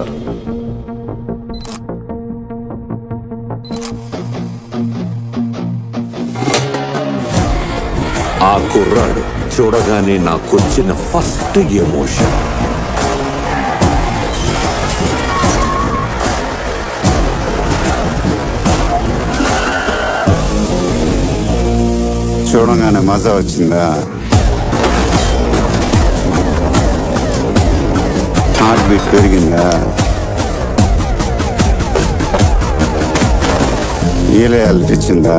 వస్తారు. ఆ కుర్రాడు చూడగానే నాకొచ్చిన ఫస్ట్ ఎమోషన్ చూడగానే మజా వచ్చిందా? హార్ట్ బీట్ పెరిగిందా? ఈలయాలనిపించిందా?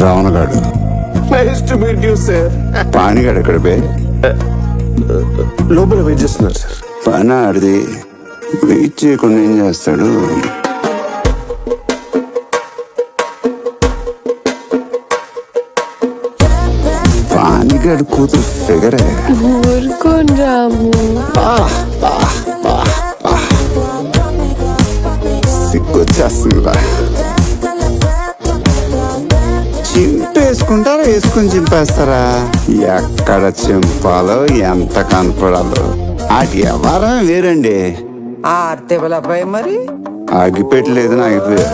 రావణగాడు nice to meet you sir. పాణిగాడు ఎక్కడ బే? లోపల వెయిట్ చేస్తున్నారు సార్. పని ఆడిది వెయిట్ చేయకుండా ఏం చేస్తాడు? పాణిగాడు కూతురు ఫిగరే. ఊరుకోని రాము. సిగ్గొచ్చేస్తుందిరా. చింపేసుకుంటారా వేసుకుని చింపేస్తారా? ఎక్కడ చింపాలో ఎంత కనపడాలో ఆటి వ్యవహారం వేరండి. ఆర్తెవలపై మరి ఆగిపెట్టలేదు ఆగిపోయా.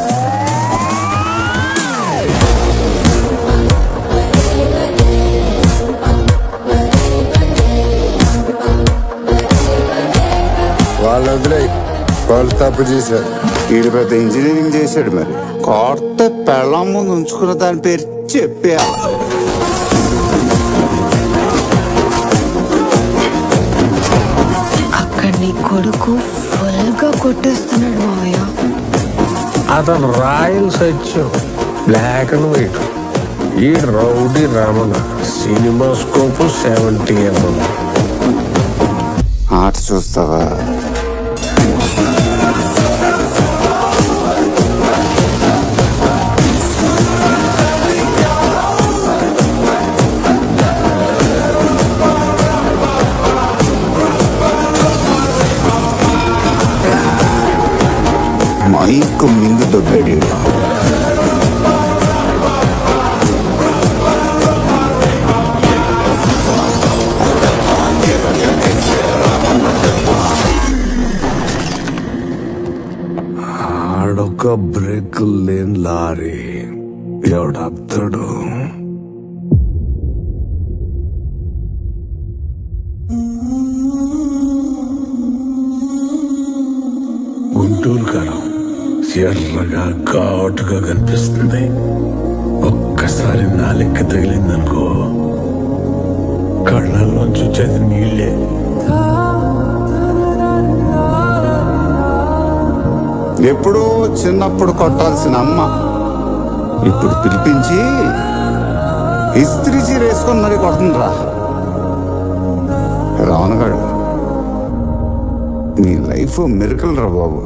వాళ్ళు వదిలే, వాళ్ళు తప్పు చేశారు. వీడు పెద్ద ఇంజనీరింగ్ చేశాడు. మరి కొత్త పెళ్ళం ముందు ఉంచుకున్న దాని పేరు చెప్పేయాలి. అక్కడ నీ కొడుకు ఫుల్ గా కొట్టేస్తున్నాడు మావయ్య. అతను royal Satyam, black and white. ఈ rowdy Ramana cinema scope 70mm. ఆట చూస్తావా? మైకు మింగు దొబ్బాడు. ఆడొక బ్రేక్ లేని లారీ ఎవడాపుతాడు? గుంటూరు కారం ఎర్రగా ఘాటుగా కనిపిస్తుంది. ఒక్కసారి నాలిక్క తగిలిందనుకో, కళ్ళల్లోంచి వచ్చేది నీళ్ళే. ఎప్పుడో చిన్నప్పుడు కొట్టాల్సిన అమ్మ ఇప్పుడు పిలిపించి ఇస్త్రీ చీర వేసుకొని మరీ కొడుతుండ్రా. రావణగాడు నీ లైఫ్ మిరకల్ రా బాబు.